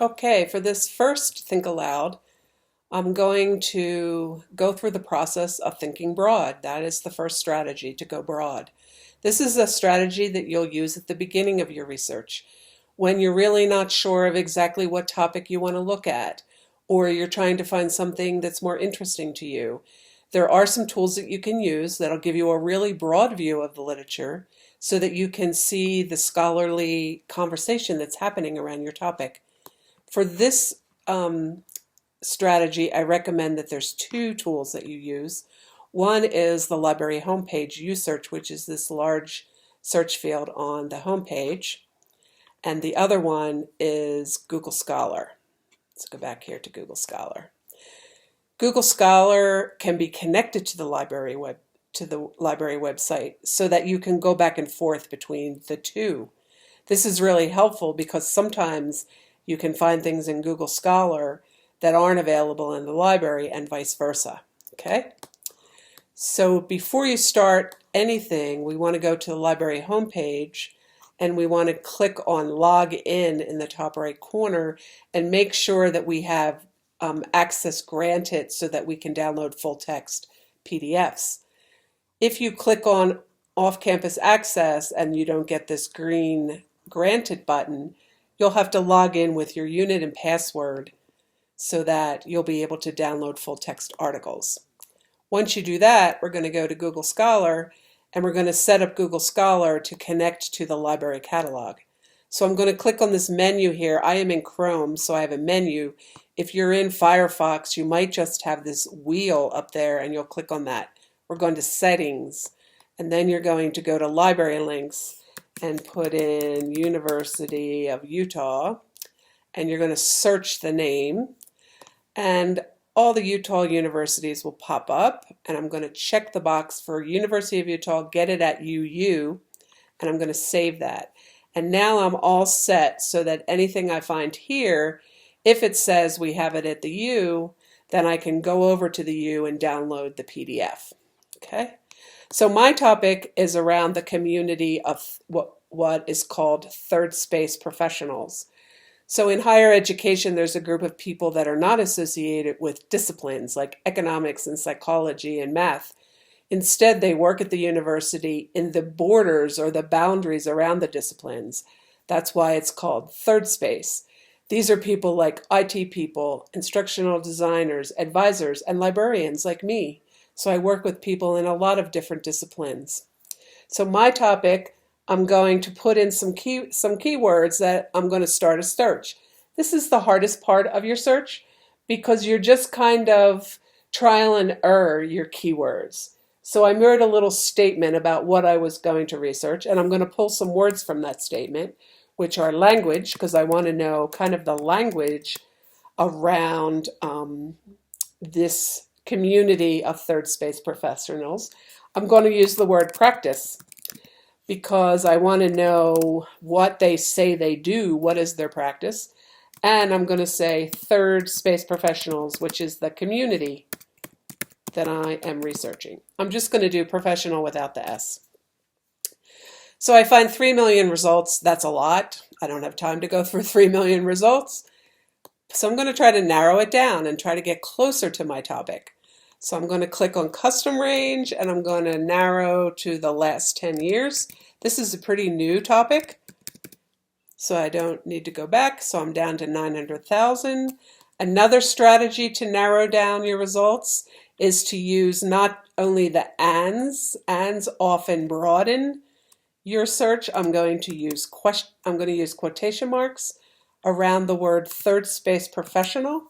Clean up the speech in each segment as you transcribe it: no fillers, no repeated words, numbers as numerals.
Okay, for this first Think Aloud, I'm going to go through the process of thinking broad. That is the first strategy, to go broad. This is a strategy that you'll use at the beginning of your research when you're really not sure of exactly what topic you want to look at, or you're trying to find something that's more interesting to you. There are some tools that you can use that'll give you a really broad view of the literature so that you can see the scholarly conversation that's happening around your topic. For this strategy, I recommend that there's two tools that you use. One is the library homepage USearch, which is this large search field on the homepage. And the other one is Google Scholar. Let's go back here to Google Scholar. Google Scholar can be connected to the library website so that you can go back and forth between the two. This is really helpful because sometimes you can find things in Google Scholar that aren't available in the library and vice versa. Okay? So before you start anything, we want to go to the library homepage and we want to click on Log in the top right corner and make sure that we have access granted so that we can download full text PDFs. If you click on off-campus access and you don't get this green granted button, you'll have to log in with your unit and password so that you'll be able to download full text articles. Once you do that, we're going to go to Google Scholar and we're going to set up Google Scholar to connect to the library catalog. So I'm going to click on this menu here. I am in Chrome, so I have a menu. If you're in Firefox, you might just have this wheel up there and you'll click on that. We're going to Settings, and then you're going to go to Library Links and put in University of Utah, and you're going to search the name, and all the Utah universities will pop up, and I'm going to check the box for University of Utah, get it at UU, and I'm going to save that. And now I'm all set so that anything I find here, if it says we have it at the U, then I can go over to the U and download the PDF. Okay? So my topic is around the community of what is called third space professionals. So in higher education, there's a group of people that are not associated with disciplines like economics and psychology and math. Instead, they work at the university in the borders or the boundaries around the disciplines. That's why it's called third space. These are people like IT people, instructional designers, advisors, and librarians like me. So I work with people in a lot of different disciplines. So my topic, I'm going to put in some keywords that I'm going to start a search. This is the hardest part of your search because you're just kind of trial and error your keywords. So I wrote a little statement about what I was going to research, and I'm going to pull some words from that statement, which are language, because I want to know kind of the language around this community of third space professionals. I'm going to use the word practice because I want to know what they say they do, what is their practice. And I'm going to say third space professionals, which is the community that I am researching. I'm just going to do professional without the S. So I find 3 million results. That's a lot. I don't have time to go through 3 million results. So I'm going to try to narrow it down and try to get closer to my topic. So I'm going to click on custom range and I'm going to narrow to the last 10 years. This is a pretty new topic, so I don't need to go back. So I'm down to 900,000. Another strategy to narrow down your results is to use not only the ands. Ands often broaden your search. I'm going to use quotation marks around the word third space professional.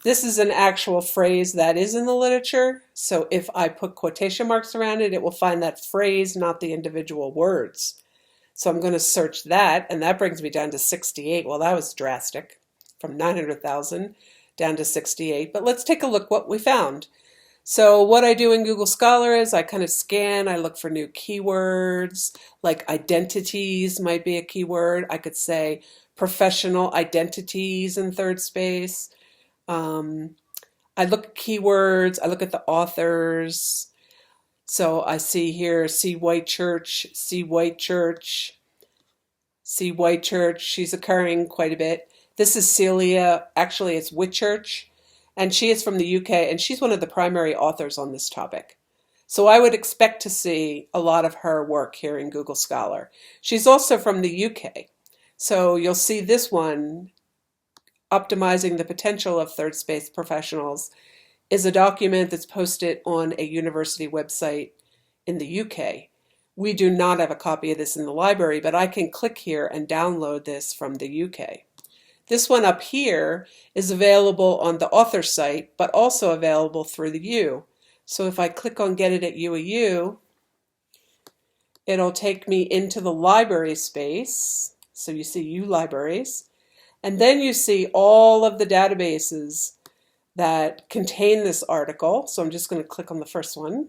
This is an actual phrase that is in the literature, so if I put quotation marks around it, it will find that phrase, not the individual words. So I'm going to search that, and that brings me down to 68. Well, that was drastic, from 900,000 down to 68. But let's take a look what we found. So what I do in Google Scholar is I kind of scan, I look for new keywords, like identities might be a keyword. I could say professional identities in third space. I look at keywords, I look at the authors. So I see here, C. White Church, C. White Church, C. White Church. She's occurring quite a bit. This is Celia, actually it's Whitchurch, and she is from the UK, and she's one of the primary authors on this topic. So I would expect to see a lot of her work here in Google Scholar. She's also from the UK. So you'll see this one, Optimizing the Potential of Third Space Professionals, is a document that's posted on a university website in the UK. We do not have a copy of this in the library, but I can click here and download this from the UK. This one up here is available on the author site, but also available through the U. So if I click on Get It at UAU, it'll take me into the library space. So you see U Libraries, and then you see all of the databases that contain this article. So I'm just going to click on the first one.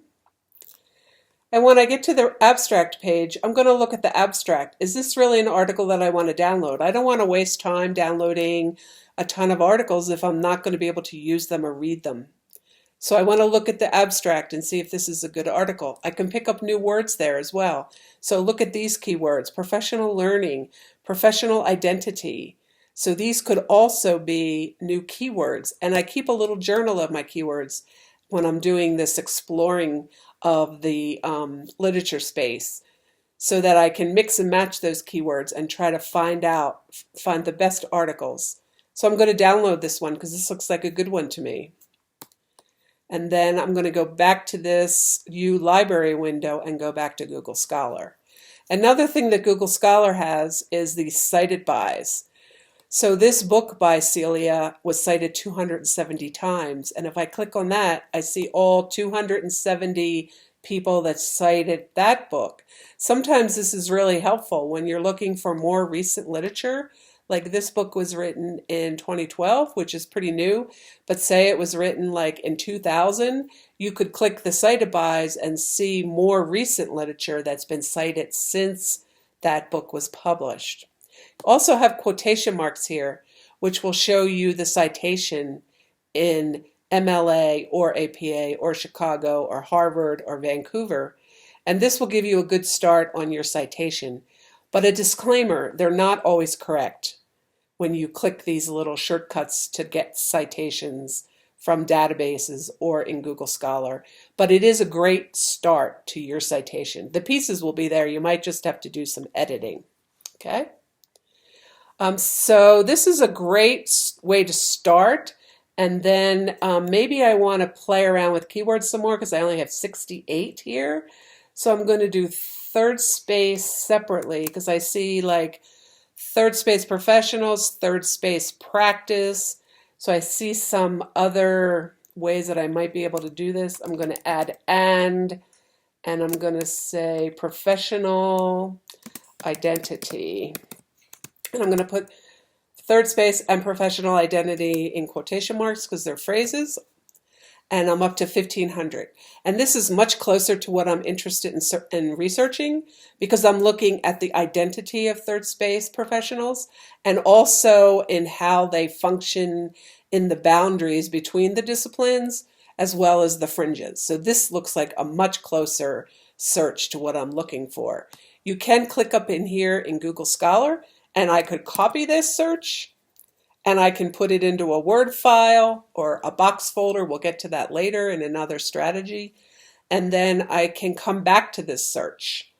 And when I get to the abstract page, I'm going to look at the abstract. Is this really an article that I want to download? I don't want to waste time downloading a ton of articles if I'm not going to be able to use them or read them. So I want to look at the abstract and see if this is a good article. I can pick up new words there as well. So look at these keywords: professional learning, professional identity. So these could also be new keywords. And I keep a little journal of my keywords when I'm doing this exploring of the literature space, so that I can mix and match those keywords and try to find the best articles. So I'm going to download this one because this looks like a good one to me. And then I'm going to go back to this U Library window and go back to Google Scholar. Another thing that Google Scholar has is these cited bys. So this book by Celia was cited 270 times. And if I click on that, I see all 270 people that cited that book. Sometimes this is really helpful when you're looking for more recent literature. Like this book was written in 2012, which is pretty new, but say it was written like in 2000, you could click the cited bys and see more recent literature that's been cited since that book was published. Also have quotation marks here, which will show you the citation in MLA or APA or Chicago or Harvard or Vancouver, and this will give you a good start on your citation. But a disclaimer, they're not always correct when you click these little shortcuts to get citations from databases or in Google Scholar. But it is a great start to your citation. The pieces will be there. You might just have to do some editing. Okay? So this is a great way to start. And then maybe I want to play around with keywords some more because I only have 68 here. So I'm going to do third space separately because I see like third space professionals, third space practice. So I see some other ways that I might be able to do this. I'm going to add and I'm going to say professional identity. And I'm going to put third space and professional identity in quotation marks because they're phrases. And I'm up to 1,500. And this is much closer to what I'm interested in researching because I'm looking at the identity of third space professionals and also in how they function in the boundaries between the disciplines as well as the fringes. So this looks like a much closer search to what I'm looking for. You can click up in here in Google Scholar and I could copy this search and I can put it into a Word file or a box folder. We'll get to that later in another strategy. And then I can come back to this search.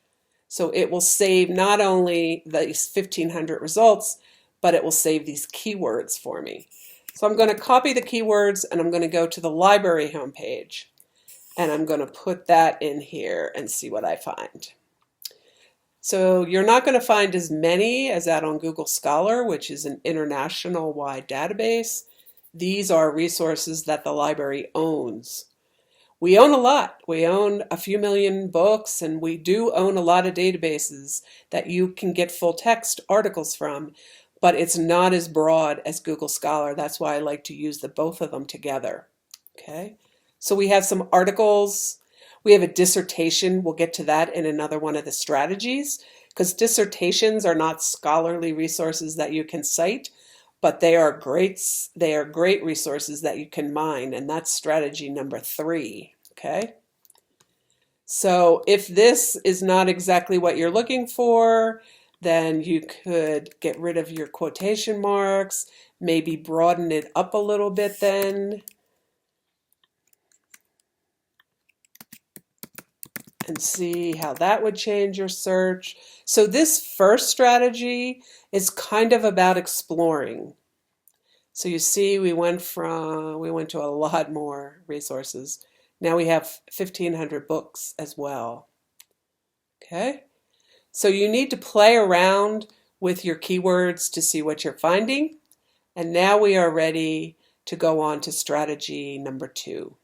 So it will save not only these 1,500 results, but it will save these keywords for me. So I'm going to copy the keywords and I'm going to go to the library homepage. And I'm going to put that in here and see what I find. So you're not going to find as many as that on Google Scholar, which is an international-wide database. These are resources that the library owns. We own a lot. We own a few million books, and we do own a lot of databases that you can get full text articles from, but it's not as broad as Google Scholar. That's why I like to use both of them together. Okay, so we have some articles. We have a dissertation. We'll get to that in another one of the strategies because dissertations are not scholarly resources that you can cite, but they are great resources that you can mine, and that's strategy number 3. Okay. So if this is not exactly what you're looking for, then you could get rid of your quotation marks, maybe broaden it up a little bit then. And see how that would change your search. So this first strategy is kind of about exploring. So you see we went to a lot more resources. Now we have 1,500 books as well. Okay? So you need to play around with your keywords to see what you're finding. And now we are ready to go on to strategy number 2.